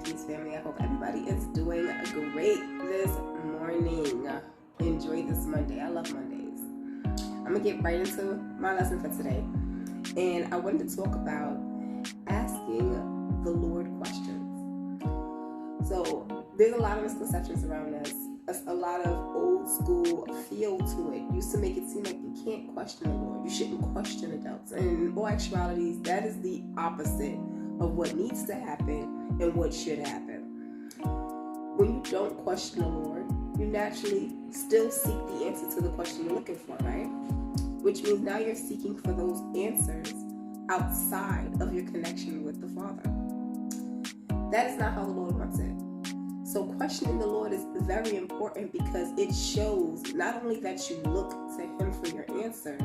and Peace family. I hope everybody is doing great this morning. Enjoy this Monday. I love Mondays. I'm going to get right into my lesson for today. And I wanted to talk about asking the Lord questions. So there's a lot of misconceptions around this. A lot of old school feel to it. Used to make it seem like you can't question the Lord. You shouldn't question adults. And in all actualities, that is the opposite of what needs to happen and what should happen. When you don't question the Lord, you naturally still seek the answer to the question you're looking for, right? Which means now you're seeking for those answers outside of your connection with the Father. That is not how the Lord wants it. So questioning the Lord is very important because it shows not only that you look to Him for your answers,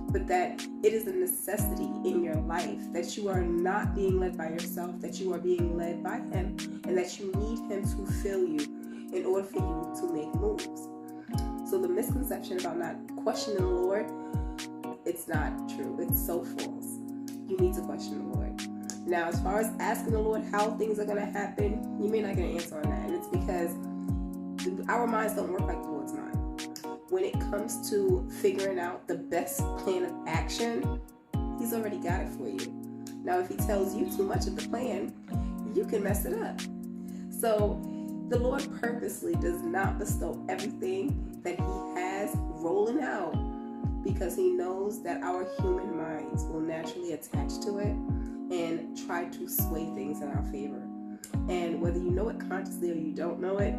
but that it is a necessity in your life, that you are not being led by yourself, that you are being led by Him, and that you need Him to fill you in order for you to make moves. So the misconception about not questioning the Lord, it's not true. It's so false. You need to question the Lord. Now, as far as asking the Lord how things are going to happen, you may not get an answer on that. And it's because our minds don't work like the Lord's mind. When it comes to figuring out the best plan of action, He's already got it for you. Now, if He tells you too much of the plan, you can mess it up. So the Lord purposely does not bestow everything that He has rolling out because He knows that our human minds will naturally attach to it and try to sway things in our favor. And whether you know it consciously or you don't know it,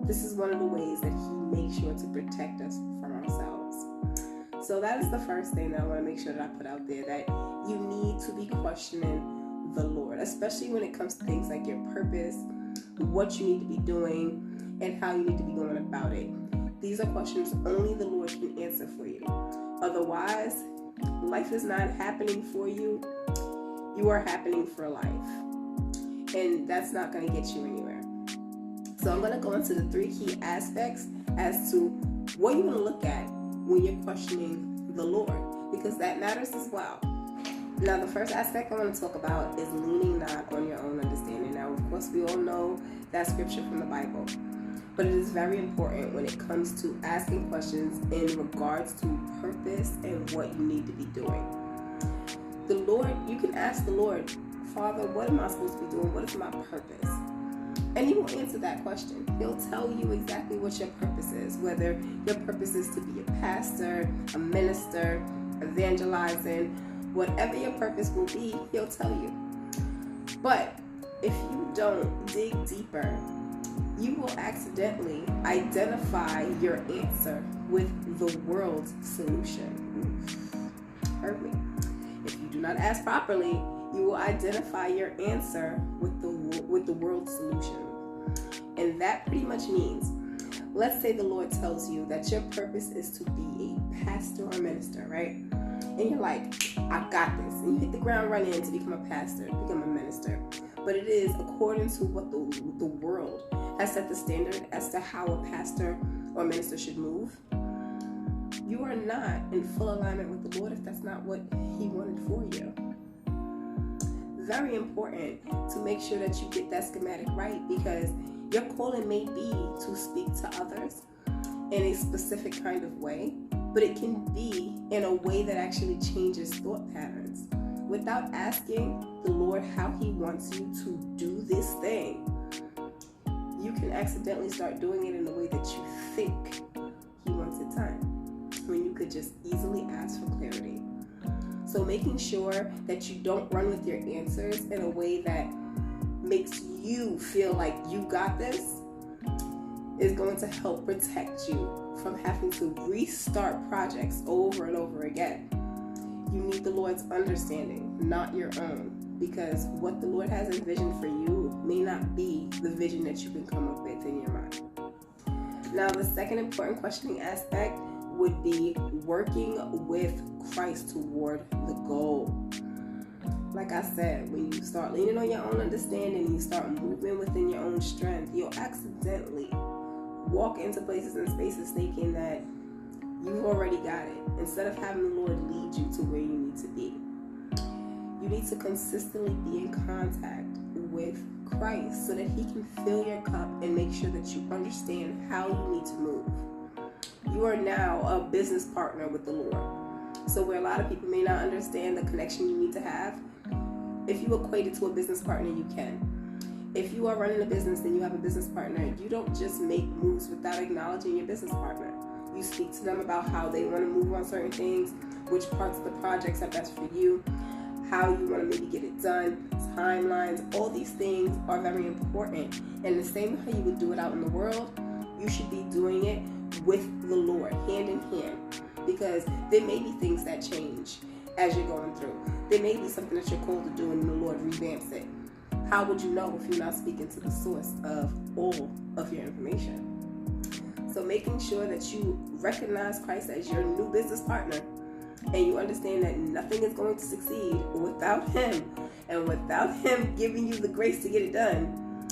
this is one of the ways that He makes sure to protect us from ourselves. So that is the first thing that I want to make sure that I put out there, that you need to be questioning the Lord, especially when it comes to things like your purpose, what you need to be doing, and how you need to be going about it. These are questions only the Lord can answer for you. Otherwise, life is not happening for you. You are happening for life. And that's not going to get you anywhere. So I'm going to go into the 3 key aspects as to what you want to look at when you're questioning the Lord, because that matters as well. Now, the first aspect I want to talk about is leaning not on your own understanding. Now, of course, we all know that scripture from the Bible, but it is very important when it comes to asking questions in regards to purpose and what you need to be doing. The Lord, you can ask the Lord, Father, what am I supposed to be doing? What is my purpose? And He will answer that question. He'll tell you exactly what your purpose is, whether your purpose is to be a pastor, a minister, evangelizing, whatever your purpose will be, He'll tell you. But if you don't dig deeper, you will accidentally identify your answer with the world's solution. Hurt me. If you do not ask properly, you will identify your answer with the world's solution. And that pretty much means, let's say the Lord tells you that your purpose is to be a pastor or minister, right? And you're like, I got this. And you hit the ground running to become a pastor, become a minister. But it is according to what the world has set the standard as to how a pastor or minister should move. You are not in full alignment with the Lord if that's not what He wanted for you. Very important to make sure that you get that schematic right, because your calling may be to speak to others in a specific kind of way, but it can be in a way that actually changes thought patterns. Without asking the Lord how He wants you to do this thing, you can accidentally start doing it in the way that you think He wants it done, when you could just easily ask for clarity. So making sure that you don't run with your answers in a way that makes you feel like you got this is going to help protect you from having to restart projects over and over again. You need the Lord's understanding, not your own, because what the Lord has envisioned for you may not be the vision that you can come up with in your mind. Now, the second important questioning aspect would be working with Christ toward the goal. Like I said, when you start leaning on your own understanding, you start moving within your own strength, you'll accidentally walk into places and spaces thinking that you've already got it, instead of having the Lord lead you to where you need to be. You need to consistently be in contact with Christ so that he can fill your cup and make sure that you understand how you need to move. You are now a business partner with the Lord. So where a lot of people may not understand the connection you need to have, if you equate it to a business partner, you can. If you are running a business and you have a business partner, you don't just make moves without acknowledging your business partner. You speak to them about how they want to move on certain things, which parts of the projects are best for you, how you want to maybe get it done, timelines. All these things are very important. And the same way you would do it out in the world, you should be doing it with the Lord, hand in hand. Because there may be things that change as you're going through. There may be something that you're called to do and the Lord revamps it. How would you know if you're not speaking to the source of all of your information? So making sure that you recognize Christ as your new business partner and you understand that nothing is going to succeed without him, and without him giving you the grace to get it done,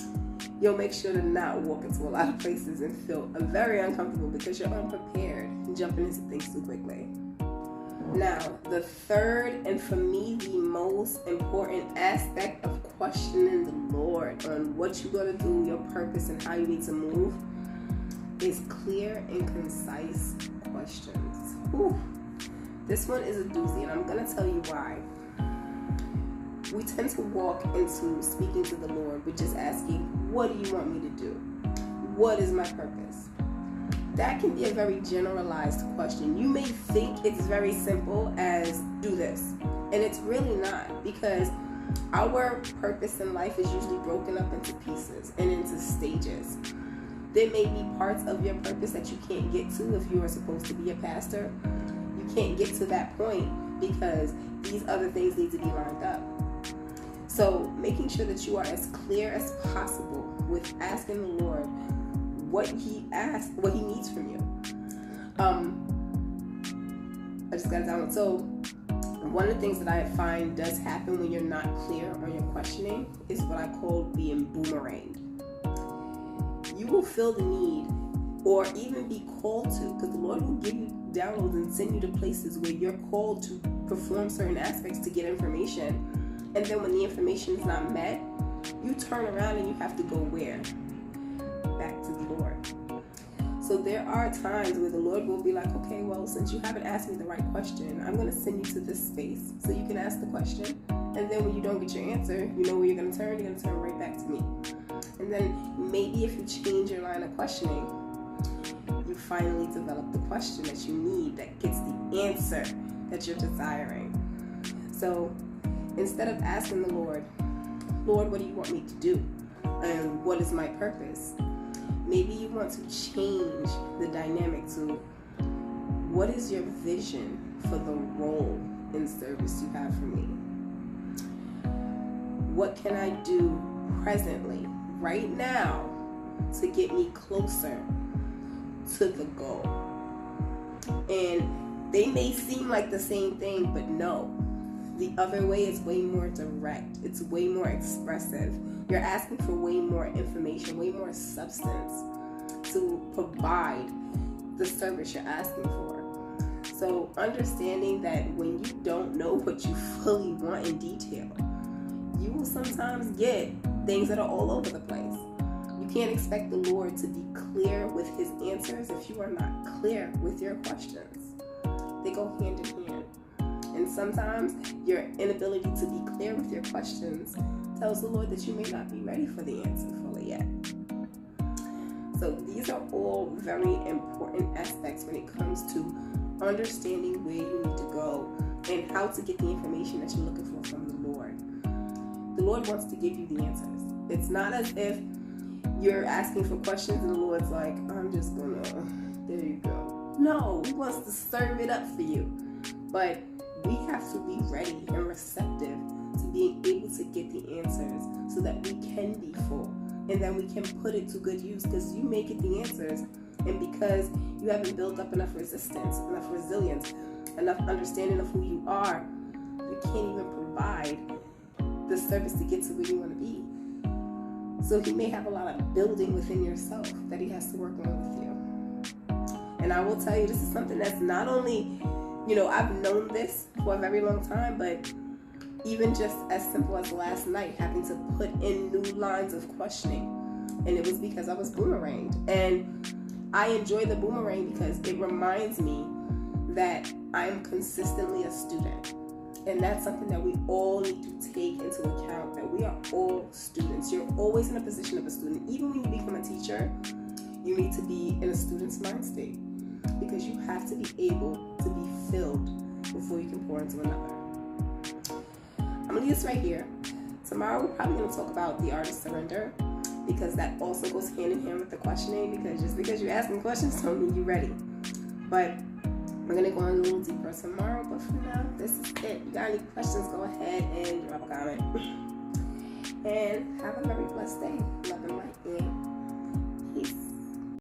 you'll make sure to not walk into a lot of places and feel very uncomfortable because you're unprepared and jumping into things too quickly. Now, the third, and for me the most important aspect of questioning the Lord on what you're going to do, your purpose, and how you need to move is clear and concise questions. Whew. This one is a doozy, and I'm going to tell you why. We tend to walk into speaking to the Lord with just asking, what do you want me to do? What is my purpose? That can be a very generalized question. You may think it's very simple as do this, and it's really not, because our purpose in life is usually broken up into pieces and into stages. There may be parts of your purpose that you can't get to if you are supposed to be a pastor. You can't get to that point because these other things need to be lined up. So making sure that you are as clear as possible with asking the Lord what he needs from you. I just got it down. So one of the things that I find does happen when you're not clear on your questioning is what I call being boomeranged. You will feel the need or even be called to, because the Lord will give you downloads and send you to places where you're called to perform certain aspects to get information. And then when the information is not met, you turn around and you have to go where? Back to the Lord. So there are times where the Lord will be like, okay, well, since you haven't asked me the right question, I'm going to send you to this space so you can ask the question. And then when you don't get your answer, you know where you're going to turn? You're going to turn right back to me. And then maybe if you change your line of questioning, you finally develop the question that you need that gets the answer that you're desiring. So instead of asking the Lord, what do you want me to do? And what is my purpose? Maybe you want to change the dynamic to what is your vision for the role in service you have for me? What can I do presently, right now, to get me closer to the goal? And they may seem like the same thing, but no. The other way is way more direct. It's way more expressive. You're asking for way more information, way more substance to provide the service you're asking for. So understanding that when you don't know what you fully want in detail, you will sometimes get things that are all over the place. You can't expect the Lord to be clear with his answers if you are not clear with your questions. They go hand in hand. And sometimes your inability to be clear with your questions tells the Lord that you may not be ready for the answer fully yet. So these are all very important aspects when it comes to understanding where you need to go and how to get the information that you're looking for from the Lord. The Lord wants to give you the answers. It's not as if you're asking for questions and the Lord's like, I'm just gonna, there you go. No, he wants to serve it up for you. But we have to be ready and receptive to being able to get the answers so that we can be full and then we can put it to good use, because you may get the answers, and because you haven't built up enough resistance, enough resilience, enough understanding of who you are, you can't even provide the service to get to where you want to be. So he may have a lot of building within yourself that he has to work on with you. And I will tell you, this is something that's not only, I've known this for a very long time, but Even just as simple as last night, having to put in new lines of questioning. And it was because I was boomeranged. And I enjoy the boomerang because it reminds me that I am consistently a student. And that's something that we all need to take into account, that we are all students. You're always in a position of a student. Even when you become a teacher, you need to be in a student's mind state, because you have to be able to be filled before you can pour into another. I'm going to leave this right here. Tomorrow we're probably going to talk about the art of surrender, because that also goes hand in hand with the questioning, because just because you're asking questions don't mean you're ready. But we're going to go in a little deeper tomorrow, but for now, this is it. If you got any questions, go ahead and drop a comment. And have a very blessed day. Love and light.